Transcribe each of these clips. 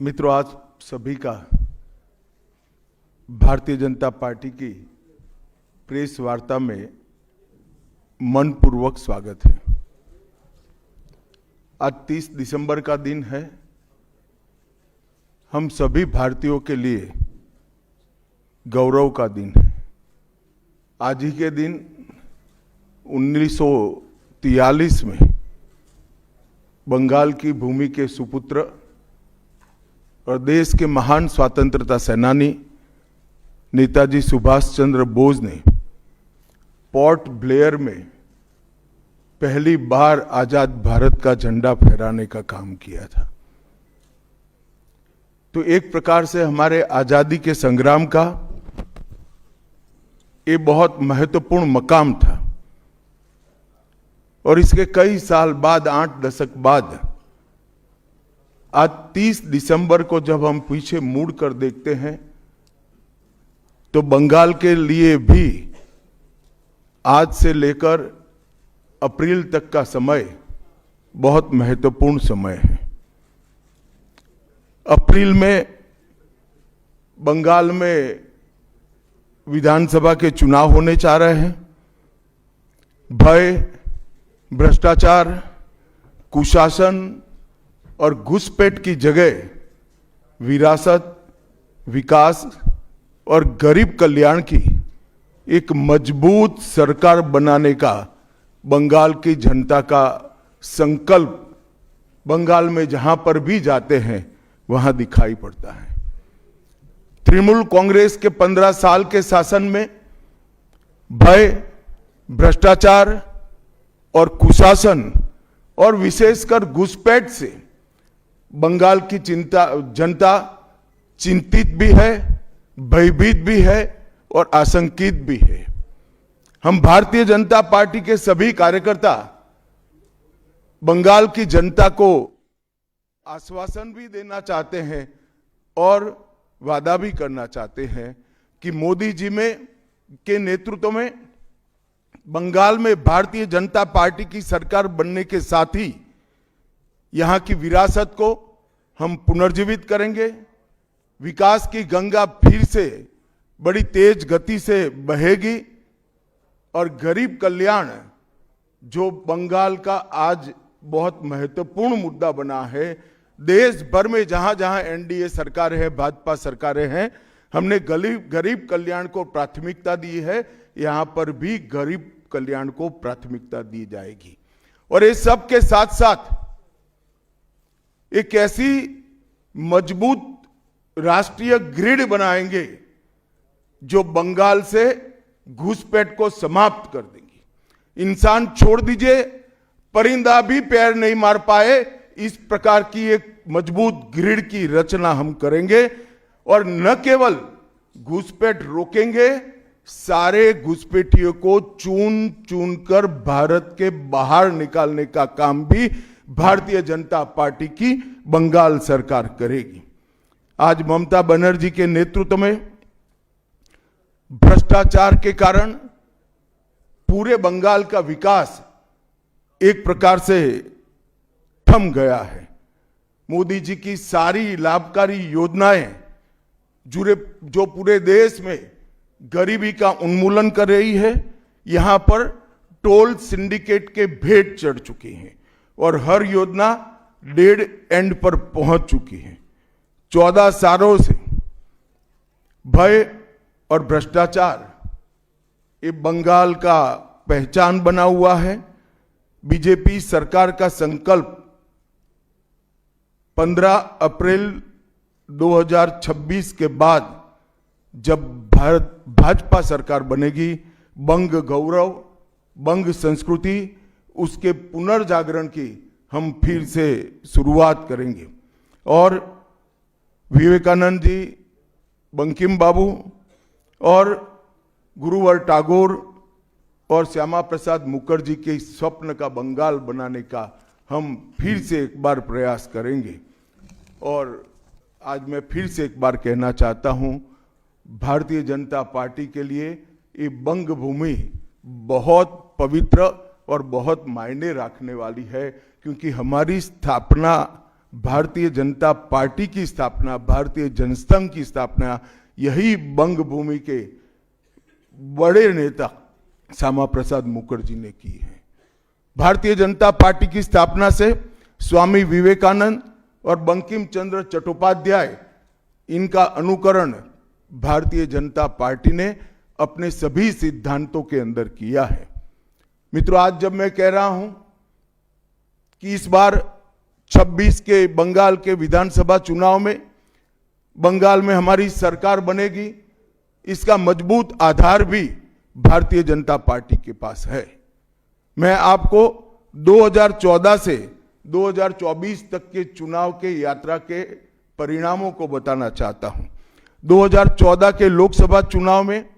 मित्रों, आज सभी का भारतीय जनता पार्टी की प्रेस वार्ता में मनपूर्वक स्वागत है। आज 30 दिसंबर का दिन है। हम सभी भारतीयों के लिए गौरव का दिन है। आज ही के दिन 1943 में बंगाल की भूमि के सुपुत्र और देश के महान स्वतंत्रता सेनानी नेताजी सुभाष चंद्र बोस ने पोर्ट ब्लेयर में पहली बार आजाद भारत का झंडा फहराने का काम किया था। तो एक प्रकार से हमारे आजादी के संग्राम का ये बहुत महत्वपूर्ण मकाम था। और इसके कई साल बाद, 8 दशक बाद, आज 30 दिसंबर को जब हम पीछे मुड़ कर देखते हैं तो बंगाल के लिए भी आज से लेकर अप्रैल तक का समय बहुत महत्वपूर्ण समय है। अप्रैल में बंगाल में विधानसभा के चुनाव होने जा रहे हैं। भय, भ्रष्टाचार, कुशासन और घुसपैठ की जगह विरासत, विकास और गरीब कल्याण की एक मजबूत सरकार बनाने का बंगाल की जनता का संकल्प बंगाल में जहां पर भी जाते हैं वहां दिखाई पड़ता है। तृणमूल कांग्रेस के 15 साल के शासन में भय, भ्रष्टाचार और कुशासन और विशेषकर घुसपैठ से बंगाल की जनता चिंतित भी है, भयभीत भी है और आशंकित भी है। हम भारतीय जनता पार्टी के सभी कार्यकर्ता बंगाल की जनता को आश्वासन भी देना चाहते हैं और वादा भी करना चाहते हैं कि मोदी जी के नेतृत्व में बंगाल में भारतीय जनता पार्टी की सरकार बनने के साथ ही यहां की विरासत को हम पुनर्जीवित करेंगे। विकास की गंगा फिर से बड़ी तेज गति से बहेगी और गरीब कल्याण, जो बंगाल का आज बहुत महत्वपूर्ण मुद्दा बना है, देश भर में जहां जहां एनडीए सरकार है, भाजपा सरकारें हैं, हमने गरीब कल्याण को प्राथमिकता दी है। यहां पर भी गरीब कल्याण को प्राथमिकता दी जाएगी। और इस सब के साथ साथ एक ऐसी मजबूत राष्ट्रीय ग्रिड बनाएंगे जो बंगाल से घुसपैठ को समाप्त कर देंगी। इंसान छोड़ दीजिए, परिंदा भी पैर नहीं मार पाए, इस प्रकार की एक मजबूत ग्रिड की रचना हम करेंगे। और न केवल घुसपैठ रोकेंगे, सारे घुसपैठियों को चुन चुन कर भारत के बाहर निकालने का काम भी भारतीय जनता पार्टी की बंगाल सरकार करेगी। आज ममता बनर्जी के नेतृत्व में भ्रष्टाचार के कारण पूरे बंगाल का विकास एक प्रकार से थम गया है। मोदी जी की सारी लाभकारी योजनाएं जो पूरे देश में गरीबी का उन्मूलन कर रही है, यहां पर टोल सिंडिकेट के भेंट चढ़ चुकी हैं और हर योजना डेड एंड पर पहुंच चुकी है। 14 सालों से भय और भ्रष्टाचार ये बंगाल का पहचान बना हुआ है। बीजेपी सरकार का संकल्प 15 अप्रैल 2026 के बाद जब भाजपा सरकार बनेगी, बंग गौरव, बंग संस्कृति, उसके पुनर्जागरण की हम फिर से शुरुआत करेंगे। और विवेकानंद जी, बंकिम बाबू और गुरुवर टैगोर और श्यामा प्रसाद मुखर्जी के स्वप्न का बंगाल बनाने का हम फिर से एक बार प्रयास करेंगे। और आज मैं फिर से एक बार कहना चाहता हूं, भारतीय जनता पार्टी के लिए ये बंग भूमि बहुत पवित्र और बहुत मायने रखने वाली है, क्योंकि हमारी स्थापना, भारतीय जनता पार्टी की स्थापना, भारतीय जनसंघ की स्थापना यही बंग भूमि के बड़े नेता श्यामा प्रसाद मुखर्जी ने की है। भारतीय जनता पार्टी की स्थापना से स्वामी विवेकानंद और बंकिम चंद्र चट्टोपाध्याय, इनका अनुकरण भारतीय जनता पार्टी ने अपने सभी सिद्धांतों के अंदर किया है। मित्रों, आज जब मैं कह रहा हूं कि इस बार 26 के बंगाल के विधानसभा चुनाव में बंगाल में हमारी सरकार बनेगी, इसका मजबूत आधार भी भारतीय जनता पार्टी के पास है। मैं आपको 2014 से 2024 तक के चुनाव के यात्रा के परिणामों को बताना चाहता हूं। 2014 के लोकसभा चुनाव में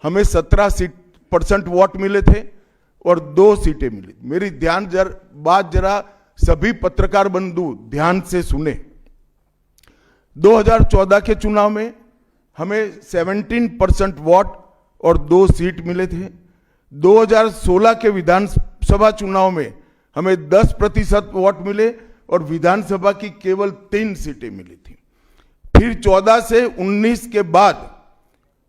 हमें 17% वोट मिले थे और 2 सीटें मिली। मेरी बात जरा सभी पत्रकार बंधु ध्यान से सुने। 2014 के चुनाव में हमें 17% वोट और 2 सीट मिले थे। 2016 के विधानसभा चुनाव में हमें 10% वोट मिले और विधानसभा की केवल 3 सीटें मिली थी। फिर 14 से 19 के बाद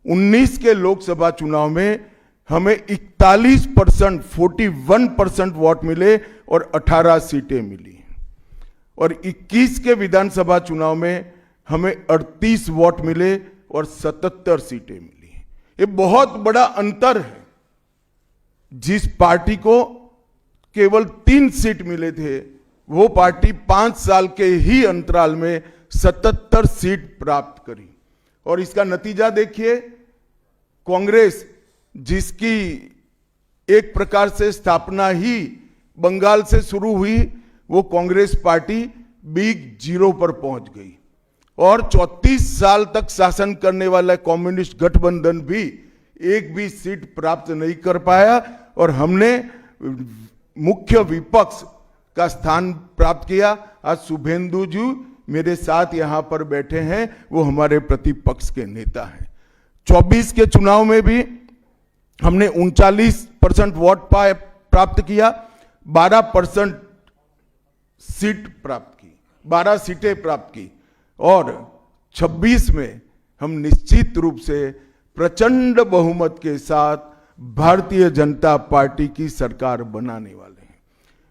19 के लोकसभा चुनाव में हमें 41% वोट मिले और 18 सीटें मिली। और 21 के विधानसभा चुनाव में हमें 38 वोट मिले और 77 सीटें मिली। ये बहुत बड़ा अंतर है। जिस पार्टी को केवल 3 सीट मिले थे, वो पार्टी 5 साल के ही अंतराल में 77 सीट प्राप्त करी। और इसका नतीजा देखिए, कांग्रेस, जिसकी एक प्रकार से स्थापना ही बंगाल से शुरू हुई, वो कांग्रेस पार्टी बिग जीरो पर पहुंच गई। और 34 साल तक शासन करने वाला कम्युनिस्ट गठबंधन भी एक भी सीट प्राप्त नहीं कर पाया और हमने मुख्य विपक्ष का स्थान प्राप्त किया। आज शुभेंदु जी मेरे साथ यहां पर बैठे हैं, वो हमारे प्रतिपक्ष के नेता हैं। 24 के चुनाव में भी हमने 39% वोट प्राप्त किया, 12% सीट प्राप्त की, 12 सीटें प्राप्त की। और 26 में हम निश्चित रूप से प्रचंड बहुमत के साथ भारतीय जनता पार्टी की सरकार बनाने वाले हैं।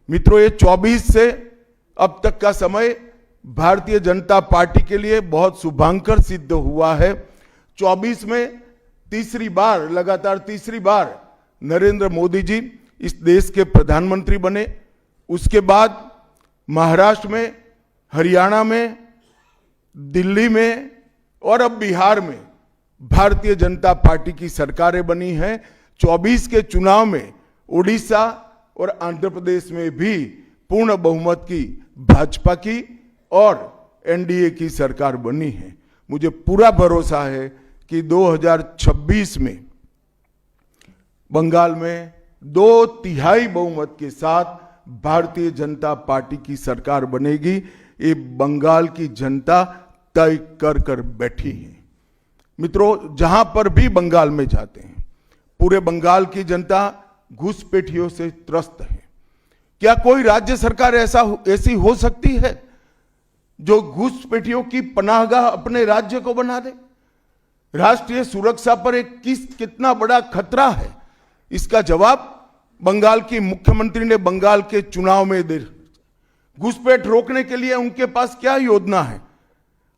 मित्रों, ये 24 से अब तक का समय भारतीय जनता पार्टी के लिए बहुत शुभांकर सिद्ध हुआ है। 24 में लगातार तीसरी बार नरेंद्र मोदी जी इस देश के प्रधानमंत्री बने। उसके बाद महाराष्ट्र में, हरियाणा में, दिल्ली में और अब बिहार में भारतीय जनता पार्टी की सरकारें बनी हैं। 24 के चुनाव में उड़ीसा और आंध्र प्रदेश में भी पूर्ण बहुमत की भाजपा की और एनडीए की सरकार बनी है। मुझे पूरा भरोसा है कि 2026 में बंगाल में 2/3 बहुमत के साथ भारतीय जनता पार्टी की सरकार बनेगी। ये बंगाल की जनता तय कर बैठी है। मित्रों, जहां पर भी बंगाल में जाते हैं, पूरे बंगाल की जनता घुसपैठियों से त्रस्त है। क्या कोई राज्य सरकार ऐसी हो सकती है जो घुसपैठियों की पनाहगाह अपने राज्य को बना दे? राष्ट्रीय सुरक्षा पर एक कितना बड़ा खतरा है, इसका जवाब बंगाल की मुख्यमंत्री ने बंगाल के चुनाव में दे। घुसपैठ रोकने के लिए उनके पास क्या योजना है?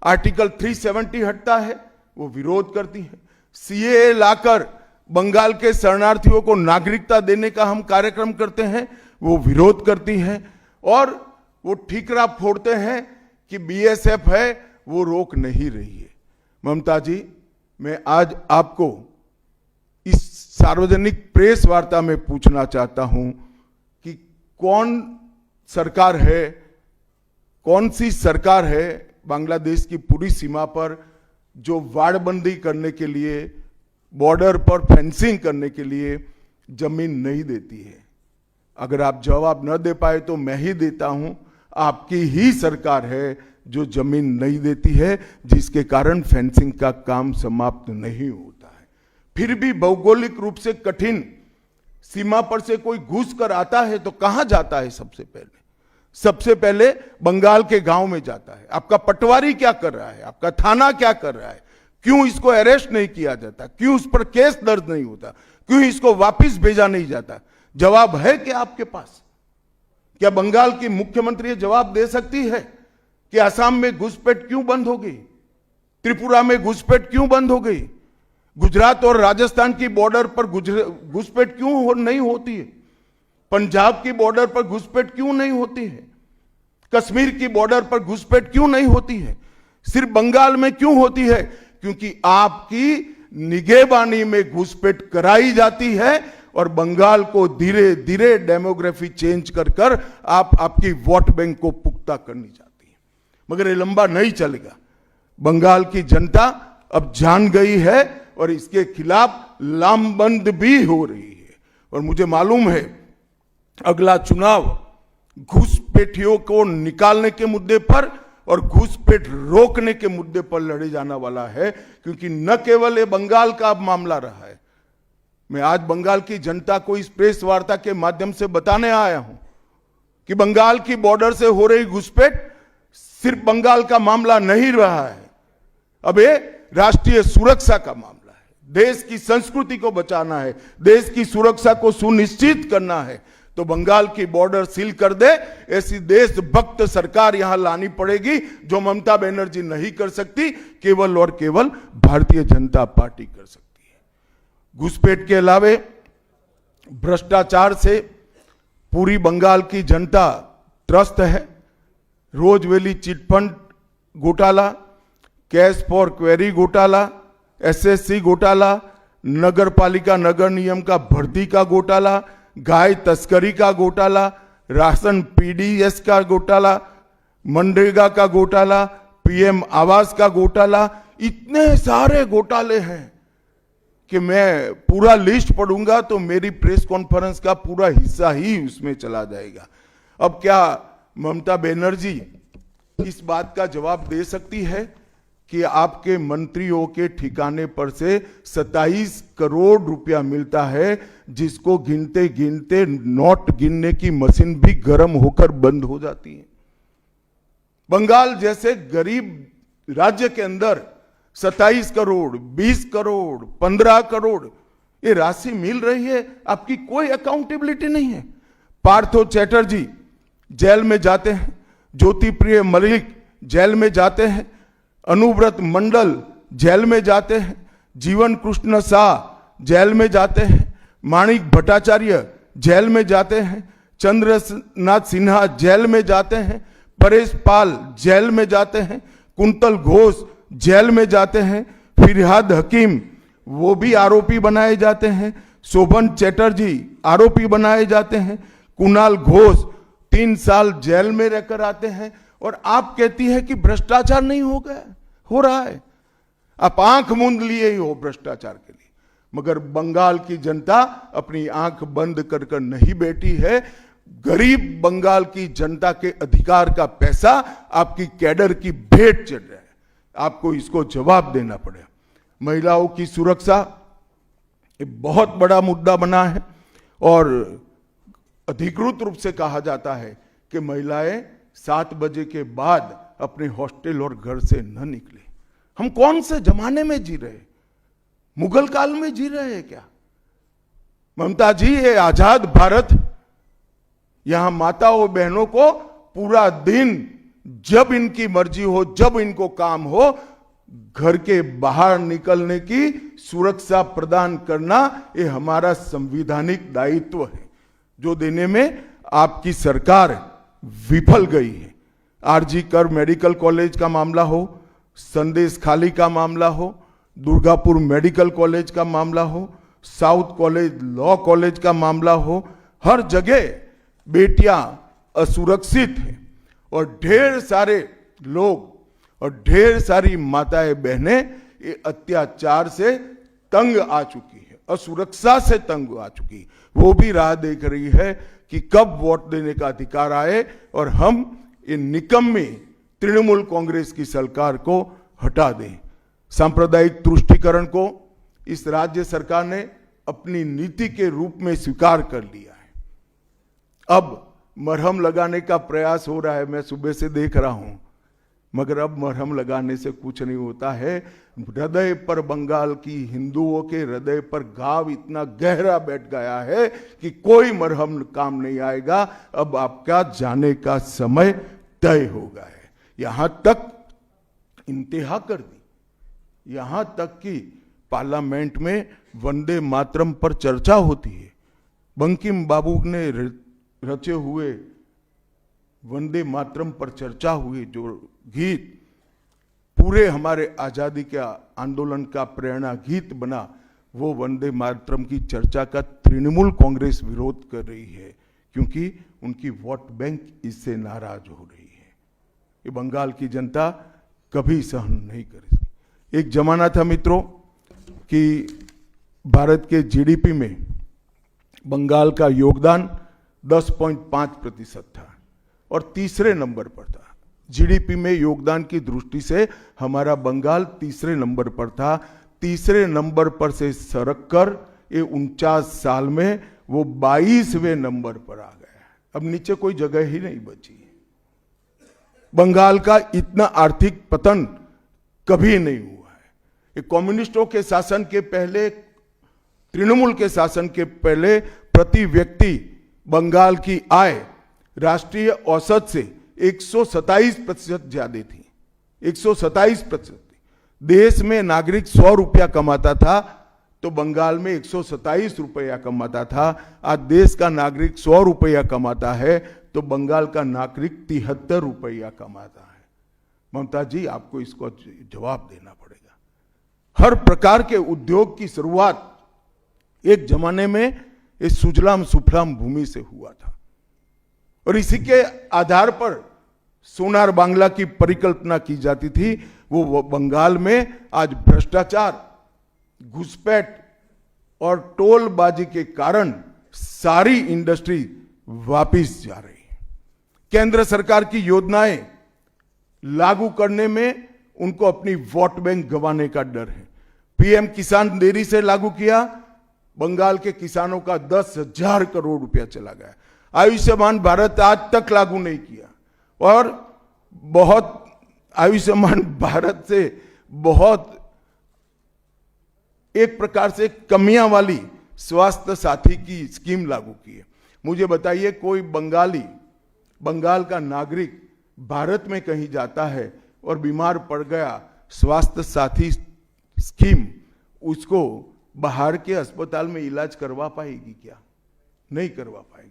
आर्टिकल 370 हटता है, वो विरोध करती है। सीएए लाकर बंगाल के शरणार्थियों को नागरिकता देने का हम कार्यक्रम करते हैं, वो विरोध करती हैं। और वो ठीकरा फोड़ते हैं कि बीएसएफ है, वो रोक नहीं रही है। ममता जी, मैं आज आपको इस सार्वजनिक प्रेस वार्ता में पूछना चाहता हूं कि कौन सी सरकार है बांग्लादेश की पूरी सीमा पर जो वाड़बंदी करने के लिए, बॉर्डर पर फेंसिंग करने के लिए जमीन नहीं देती है? अगर आप जवाब न दे पाए तो मैं ही देता हूं। आपकी ही सरकार है जो जमीन नहीं देती है, जिसके कारण फेंसिंग का काम समाप्त नहीं होता है। फिर भी भौगोलिक रूप से कठिन सीमा पर से कोई घुस कर आता है तो कहां जाता है? सबसे पहले बंगाल के गांव में जाता है। आपका पटवारी क्या कर रहा है? आपका थाना क्या कर रहा है? क्यों इसको अरेस्ट नहीं किया जाता? क्यों उस पर केस दर्ज नहीं होता? क्यों इसको वापस भेजा नहीं जाता? जवाब है क्या आपके पास? क्या बंगाल की मुख्यमंत्री ये जवाब दे सकती है कि असम में घुसपैठ क्यों बंद हो गई? त्रिपुरा में घुसपैठ क्यों बंद हो गई? गुजरात और राजस्थान की बॉर्डर पर घुसपैठ क्यों नहीं होती है? पंजाब की बॉर्डर पर घुसपैठ क्यों नहीं होती है? कश्मीर की बॉर्डर पर घुसपैठ क्यों नहीं होती है? सिर्फ बंगाल में क्यों होती है? क्योंकि आपकी निगहबानी में घुसपैठ कराई जाती है और बंगाल को धीरे धीरे डेमोग्राफी चेंज कर कर आपकी वोट बैंक को पुख्ता करनी चाहती है। मगर ये लंबा नहीं चलेगा। बंगाल की जनता अब जान गई है और इसके खिलाफ लामबंद भी हो रही है। और मुझे मालूम है अगला चुनाव घुसपैठियों को निकालने के मुद्दे पर और घुसपैठ रोकने के मुद्दे पर लड़े जाने वाला है, क्योंकि न केवल ये बंगाल का अब मामला रहा है। मैं आज बंगाल की जनता को इस प्रेस वार्ता के माध्यम से बताने आया हूं कि बंगाल की बॉर्डर से हो रही घुसपैठ सिर्फ बंगाल का मामला नहीं रहा है, अब ये राष्ट्रीय सुरक्षा का मामला है। देश की संस्कृति को बचाना है, देश की सुरक्षा को सुनिश्चित करना है, तो बंगाल की बॉर्डर सील कर दे ऐसी देशभक्त सरकार यहां लानी पड़ेगी, जो ममता बनर्जी नहीं कर सकती, केवल और केवल भारतीय जनता पार्टी कर सकती है। घुसपैठ के अलावे भ्रष्टाचार से पूरी बंगाल की जनता त्रस्त है। रोजवेली चिटफंड घोटाला, कैश फॉर क्वेरी घोटाला, एसएससी घोटाला, नगर पालिका नगर नियम का भर्ती का घोटाला, गाय तस्करी का घोटाला, राशन पीडीएस का घोटाला, मनरेगा का घोटाला, पीएम आवास का घोटाला, इतने सारे घोटाले हैं कि मैं पूरा लिस्ट पढ़ूंगा तो मेरी प्रेस कॉन्फ्रेंस का पूरा हिस्सा ही उसमें चला जाएगा। अब क्या ममता बनर्जी इस बात का जवाब दे सकती है कि आपके मंत्रियों के ठिकाने पर से 27 करोड़ रुपया मिलता है, जिसको गिनते गिनते नोट गिनने की मशीन भी गर्म होकर बंद हो जाती है? बंगाल जैसे गरीब राज्य के अंदर 27 करोड़, 20 करोड़, 15 करोड़ ये राशि मिल रही है, आपकी कोई अकाउंटेबिलिटी नहीं है। पार्थो चैटर्जी जेल में जाते हैं, ज्योति प्रिय मलिक जेल में जाते हैं, अनुव्रत मंडल जेल में जाते हैं, जीवन कृष्ण शाह जेल में जाते हैं, माणिक भट्टाचार्य जेल में जाते हैं, चंद्रनाथ सिन्हा जेल में जाते हैं, परेश पाल जेल में जाते हैं, कुंतल घोष जेल में जाते हैं, फिरहाद हकीम वो भी आरोपी बनाए जाते हैं, शोभन चैटर्जी आरोपी बनाए जाते हैं, कुणाल घोष 3 साल जेल में रहकर आते हैं, और आप कहती है कि भ्रष्टाचार नहीं हो गया, हो रहा है। आप आंख मूंद लिए ही हो भ्रष्टाचार के लिए, मगर बंगाल की जनता अपनी आंख बंद कर कर नहीं बैठी है। गरीब बंगाल की जनता के अधिकार का पैसा आपकी कैडर की भेंट चढ़ रहा है, आपको इसको जवाब देना पड़ेगा। महिलाओं की सुरक्षा एक बहुत बड़ा मुद्दा बना है और अधिकृत रूप से कहा जाता है कि महिलाएं 7 बजे के बाद अपने हॉस्टल और घर से न निकले। हम कौन से जमाने में जी रहे? मुगल काल में जी रहे हैं क्या? ममता जी, ये आजाद भारत, यहां माताओं बहनों को पूरा दिन जब इनकी मर्जी हो, जब इनको काम हो, घर के बाहर निकलने की सुरक्षा प्रदान करना ये हमारा संवैधानिक दायित्व है, जो देने में आपकी सरकार विफल गई है। आरजी कर मेडिकल कॉलेज का मामला हो, संदेश खाली का मामला हो, दुर्गापुर मेडिकल कॉलेज का मामला हो, साउथ कॉलेज लॉ कॉलेज का मामला हो, हर जगह बेटियां असुरक्षित हैं और ढेर सारे लोग और ढेर सारी माताएं बहनें ये अत्याचार से तंग आ चुकी है, असुरक्षा से तंग आ चुकी है। वो भी राह देख रही है कि कब वोट देने का अधिकार आए और हम इन निकम्मी तृणमूल कांग्रेस की सरकार को हटा दें। सांप्रदायिक तुष्टीकरण को इस राज्य सरकार ने अपनी नीति के रूप में स्वीकार कर लिया है। अब मरहम लगाने का प्रयास हो रहा है, मैं सुबह से देख रहा हूं, मगर अब मरहम लगाने से कुछ नहीं होता है। हृदय पर, बंगाल की हिंदुओं के हृदय पर घाव इतना गहरा बैठ गया है कि कोई मरहम काम नहीं आएगा। अब आपका जाने का समय तय हो गया है। यहां तक इंतहा कर दी, यहां तक कि पार्लियामेंट में वंदे मातरम पर चर्चा होती है। बंकिम बाबू ने रचे हुए वंदे मातरम पर चर्चा हुई, जो गीत पूरे हमारे आजादी के आंदोलन का प्रेरणा गीत बना, वो वंदे मातरम की चर्चा का तृणमूल कांग्रेस विरोध कर रही है, क्योंकि उनकी वोट बैंक इससे नाराज हो रही है। ये बंगाल की जनता कभी सहन नहीं करेगी। एक जमाना था मित्रों कि भारत के जीडीपी में बंगाल का योगदान 10.5% था और तीसरे नंबर पर था। जीडीपी में योगदान की दृष्टि से हमारा बंगाल तीसरे नंबर पर था। तीसरे नंबर पर से सरक कर ये 49 साल में वो 22वें नंबर पर आ गया। अब नीचे कोई जगह ही नहीं बची। बंगाल का इतना आर्थिक पतन कभी नहीं हुआ है। ये कम्युनिस्टों के शासन के पहले, तृणमूल के शासन के पहले प्रति व्यक्ति बंगाल की आय राष्ट्रीय औसत से 127% ज्यादा थी। 127%। देश में नागरिक 100 रुपया कमाता था तो बंगाल में 127 रुपया कमाता था। आज देश का नागरिक 100 रुपया कमाता है तो बंगाल का नागरिक 73 रुपया कमाता है। ममता जी, आपको इसको जवाब देना पड़ेगा। हर प्रकार के उद्योग की शुरुआत एक जमाने में इस सुजलाम सुफलाम भूमि से हुआ था और इसी के आधार पर सोनार बांग्ला की परिकल्पना की जाती थी। वो बंगाल में आज भ्रष्टाचार, घुसपैठ और टोलबाजी के कारण सारी इंडस्ट्री वापिस जा रही है। केंद्र सरकार की योजनाएं लागू करने में उनको अपनी वोट बैंक गंवाने का डर है। पीएम किसान देरी से लागू किया, बंगाल के किसानों का 10,000 करोड़ रुपया चला गया। आयुष्मान भारत आज तक लागू नहीं किया और बहुत आयुष्मान भारत से बहुत एक प्रकार से कमियां वाली स्वास्थ्य साथी की स्कीम लागू की है। मुझे बताइए, कोई बंगाल का नागरिक भारत में कहीं जाता है और बीमार पड़ गया, स्वास्थ्य साथी स्कीम उसको बाहर के अस्पताल में इलाज करवा पाएगी क्या? नहीं करवा पाएगी।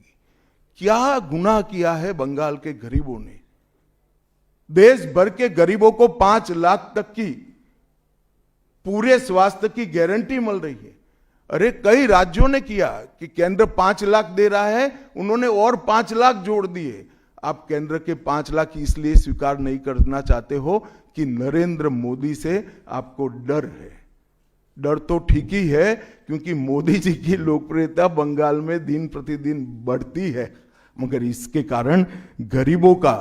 क्या गुनाह किया है बंगाल के गरीबों ने? देश भर के गरीबों को 5 लाख तक की पूरे स्वास्थ्य की गारंटी मिल रही है। अरे कई राज्यों ने किया कि केंद्र 5 लाख दे रहा है, उन्होंने और 5 लाख जोड़ दिए। आप केंद्र के 5 लाख इसलिए स्वीकार नहीं करना चाहते हो कि नरेंद्र मोदी से आपको डर है। डर तो ठीक ही है, क्योंकि मोदी जी की लोकप्रियता बंगाल में दिन प्रतिदिन बढ़ती है, मगर इसके कारण गरीबों का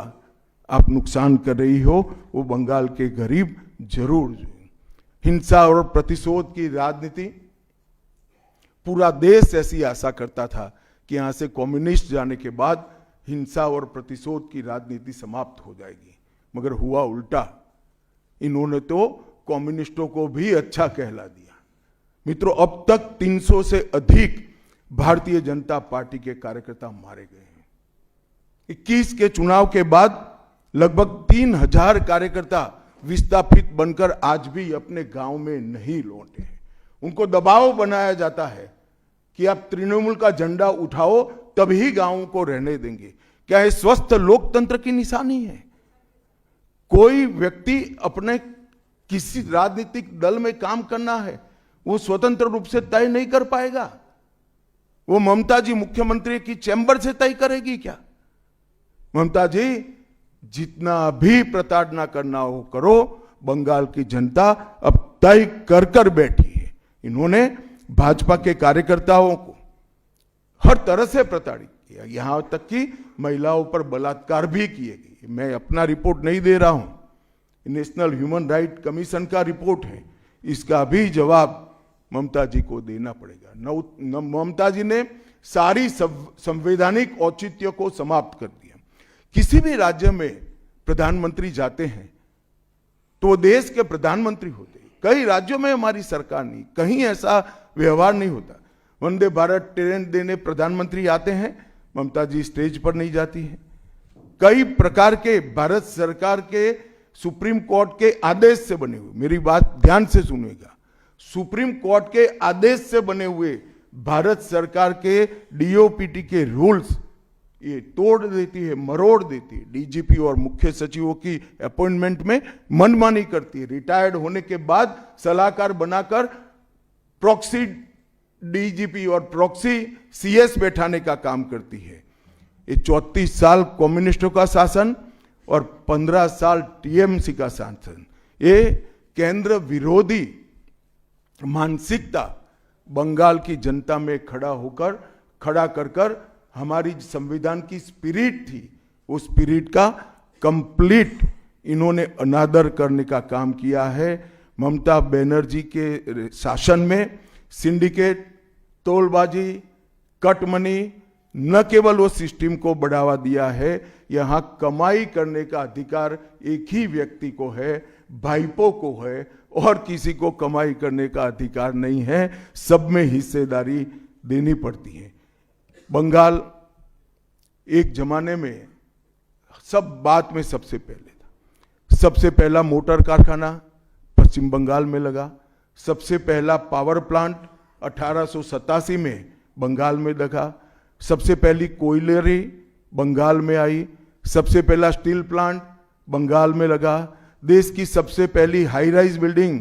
आप नुकसान कर रही हो। वो बंगाल के गरीब जरूर। हिंसा और प्रतिशोध की राजनीति, पूरा देश ऐसी आशा करता था कि यहां से कम्युनिस्ट जाने के बाद हिंसा और प्रतिशोध की राजनीति समाप्त हो जाएगी, मगर हुआ उल्टा। इन्होंने तो कम्युनिस्टों को भी अच्छा कहला दिया। मित्रों, अब तक 300 से अधिक भारतीय जनता पार्टी के कार्यकर्ता मारे गए हैं। 21 के चुनाव के बाद लगभग 3000 कार्यकर्ता विस्थापित बनकर आज भी अपने गांव में नहीं लौटे हैं। उनको दबाव बनाया जाता है कि आप तृणमूल का झंडा उठाओ तभी गांवों को रहने देंगे। क्या ये स्वस्थ लोकतंत्र की निशानी है? कोई व्यक्ति अपने किसी राजनीतिक दल में काम करना है, वो स्वतंत्र रूप से तय नहीं कर पाएगा। वो ममता जी मुख्यमंत्री की चैम्बर से तय करेगी क्या? ममता जी, जितना भी प्रताड़ना करना हो करो, बंगाल की जनता अब तय कर कर बैठी है। इन्होंने भाजपा के कार्यकर्ताओं को हर तरह से प्रताड़ित किया, यहां तक कि महिलाओं पर बलात्कार भी किए गए। मैं अपना रिपोर्ट नहीं दे रहा हूं, नेशनल ह्यूमन राइट कमीशन का रिपोर्ट है। इसका भी जवाब ममता जी को देना पड़ेगा। ममता जी ने सारी संवैधानिक औचित्य को समाप्त कर दिया। किसी भी राज्य में प्रधानमंत्री जाते हैं तो वो देश के प्रधानमंत्री होते हैं। कई राज्यों में हमारी सरकार नहीं, कहीं ऐसा व्यवहार नहीं होता। वंदे भारत ट्रेन देने प्रधानमंत्री आते हैं, ममता जी स्टेज पर नहीं जाती है। कई प्रकार के भारत सरकार के सुप्रीम कोर्ट के आदेश से बने हुए, मेरी बात ध्यान से सुनिएगा, सुप्रीम कोर्ट के आदेश से बने हुए भारत सरकार के डीओपीटी के रूल्स ये तोड़ देती है, मरोड़ देती है। डीजीपी और मुख्य सचिवों की अपॉइंटमेंट में मनमानी करती है। रिटायर्ड होने के बाद सलाहकार बनाकर प्रॉक्सी डीजीपी और प्रॉक्सी सीएस बैठाने का काम करती है। ये 34 साल कम्युनिस्टों का शासन और 15 साल टीएमसी का शासन, ये केंद्र विरोधी मानसिकता बंगाल की जनता में खड़ा कर हमारी संविधान की स्पिरिट थी, उस स्पिरिट का कंप्लीट इन्होंने अनादर करने का काम किया है। ममता बनर्जी के शासन में सिंडिकेट, तोलबाजी, कट मनी, न केवल वो सिस्टम को बढ़ावा दिया है, यहां कमाई करने का अधिकार एक ही व्यक्ति को है, भाईपो को है, और किसी को कमाई करने का अधिकार नहीं है। सब में हिस्सेदारी देनी पड़ती है। बंगाल एक जमाने में सब बात में सबसे पहले था। सबसे पहला मोटर कारखाना पश्चिम बंगाल में लगा। सबसे पहला पावर प्लांट 1887 में बंगाल में लगा। सबसे पहली कोयलरी बंगाल में आई। सबसे पहला स्टील प्लांट बंगाल में लगा। देश की सबसे पहली हाई राइज बिल्डिंग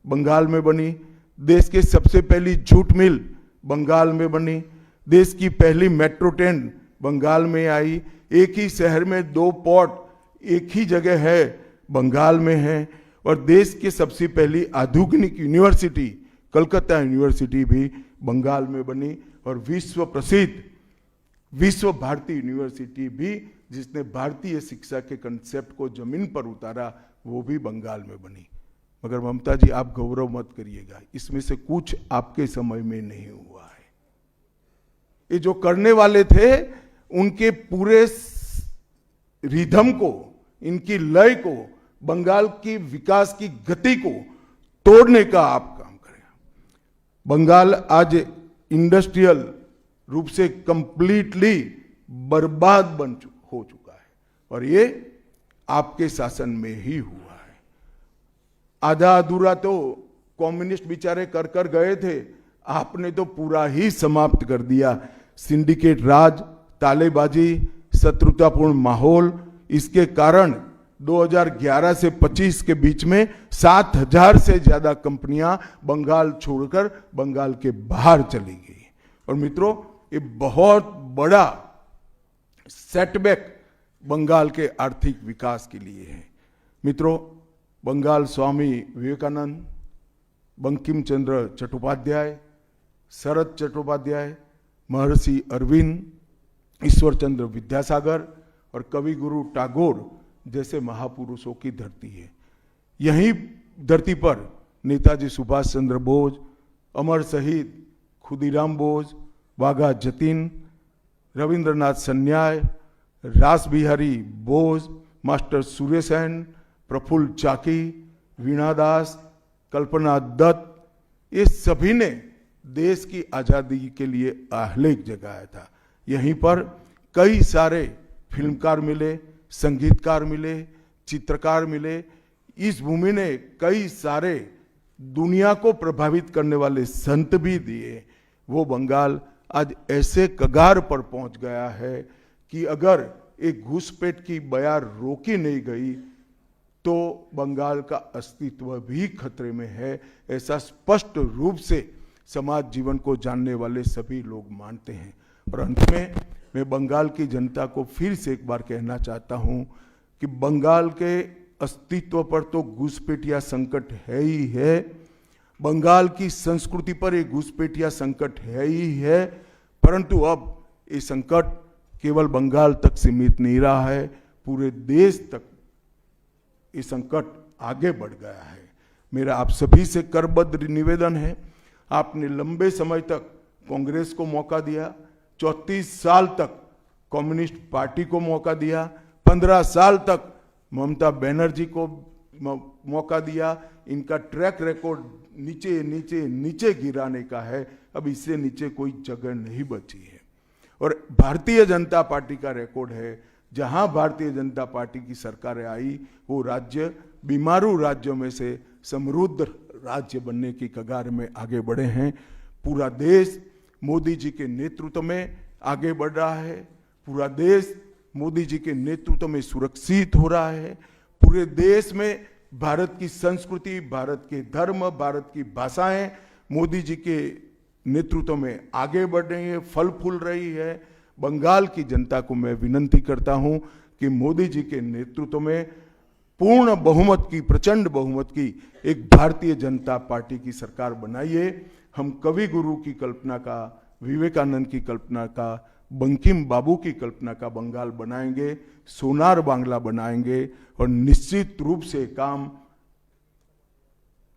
बंगाल में बनी। देश की सबसे पहली जूट मिल बंगाल में बनी। देश की पहली मेट्रो ट्रेन बंगाल में आई। एक ही शहर में 2 पोर्ट एक ही जगह है, बंगाल में है। और देश की सबसे पहली आधुनिक यूनिवर्सिटी कलकत्ता यूनिवर्सिटी भी बंगाल में बनी। और विश्व प्रसिद्ध विश्व भारती यूनिवर्सिटी भी, जिसने भारतीय शिक्षा के कंसेप्ट को जमीन पर उतारा, वो भी बंगाल में बनी। मगर ममता जी, आप गौरव मत करिएगा, इसमें से कुछ आपके समय में नहीं हुआ है। ये जो करने वाले थे, उनके पूरे रिदम को, इनकी लय को, बंगाल की विकास की गति को तोड़ने का आप काम करें। बंगाल आज इंडस्ट्रियल रूप से कंप्लीटली बर्बाद हो चुका है, और ये आपके शासन में ही हुआ है। आधा अधूरा तो कम्युनिस्ट बेचारे कर गए थे, आपने तो पूरा ही समाप्त कर दिया। सिंडिकेट राज, तालेबाजी, शत्रुतापूर्ण माहौल, इसके कारण 2011 से 25 के बीच में 7000 से ज्यादा कंपनियां बंगाल छोड़कर बंगाल के बाहर चली गई। और मित्रों, ये बहुत बड़ा सेटबैक बंगाल के आर्थिक विकास के लिए है। मित्रों, बंगाल स्वामी विवेकानंद, बंकिम चंद्र चट्टोपाध्याय, शरद चट्टोपाध्याय, महर्षि अरविंद, ईश्वर चंद्र विद्यासागर और कवि गुरु टैगोर जैसे महापुरुषों की धरती है। यही धरती पर नेताजी सुभाष चंद्र बोस, अमर शहीद खुदीराम बोस, वाघा जतीन, रविंद्रनाथ सन्याय, रास बिहारी बोस, मास्टर सुरेशन, प्रफुल्ल चाकी, वीणा दास, कल्पना दत्त, ये सभी ने देश की आजादी के लिए आह्लेख जगाया था। यहीं पर कई सारे फिल्मकार मिले, संगीतकार मिले, चित्रकार मिले। इस भूमि ने कई सारे दुनिया को प्रभावित करने वाले संत भी दिए। वो बंगाल आज ऐसे कगार पर पहुंच गया है कि अगर एक घुसपैठ की बयार रोकी नहीं गई तो बंगाल का अस्तित्व भी खतरे में है। ऐसा स्पष्ट रूप से समाज जीवन को जानने वाले सभी लोग मानते हैं। और अंत में मैं बंगाल की जनता को फिर से एक बार कहना चाहता हूं कि बंगाल के अस्तित्व पर तो घुसपैठिया संकट है ही है, बंगाल की संस्कृति पर एक घुसपैठिया संकट है ही है, परंतु अब ये संकट केवल बंगाल तक सीमित नहीं रहा है, पूरे देश तक ये संकट आगे बढ़ गया है। मेरा आप सभी से करबद्ध निवेदन है, आपने लंबे समय तक कांग्रेस को मौका दिया, 34 साल तक कम्युनिस्ट पार्टी को मौका दिया, 15 साल तक ममता बनर्जी को मौका दिया। इनका ट्रैक रिकॉर्ड नीचे नीचे नीचे गिराने का है, अब इससे नीचे कोई जगह नहीं बची है। और भारतीय जनता पार्टी का रिकॉर्ड है, जहां भारतीय जनता पार्टी की सरकारें आई वो राज्य बीमारू राज्यों में से समृद्ध राज्य बनने की कगार में आगे बढ़े हैं। पूरा देश मोदी जी के नेतृत्व में आगे बढ़ रहा है, पूरा देश मोदी जी के नेतृत्व में सुरक्षित हो रहा है। पूरे देश में भारत की संस्कृति, भारत के धर्म, भारत की भाषाएं मोदी जी के नेतृत्व में आगे बढ़ रही है, फल फूल रही है। बंगाल की जनता को मैं विनती करता हूं कि मोदी जी के नेतृत्व में पूर्ण बहुमत की, प्रचंड बहुमत की एक भारतीय जनता पार्टी की सरकार बनाइए। हम कवि गुरु की कल्पना का, विवेकानंद की कल्पना का, बंकिम बाबू की कल्पना का बंगाल बनाएंगे, सोनार बांग्ला बनाएंगे और निश्चित रूप से काम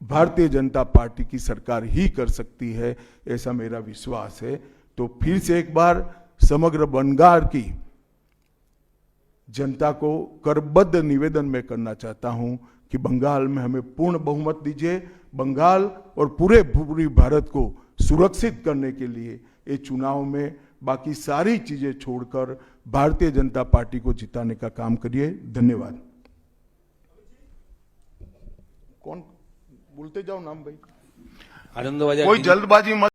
भारतीय जनता पार्टी की सरकार ही कर सकती है, ऐसा मेरा विश्वास है। तो फिर से एक बार समग्र बंगाल की जनता को करबद्ध निवेदन में करना चाहता हूं कि बंगाल में हमें पूर्ण बहुमत दीजिए। बंगाल और पूरी भारत को सुरक्षित करने के लिए ये चुनाव में बाकी सारी चीजें छोड़कर भारतीय जनता पार्टी को जिताने का काम करिए। धन्यवाद। कौन बोलते जाओ नाम भाई, आनंदबाजार कोई जल्दबाजी मत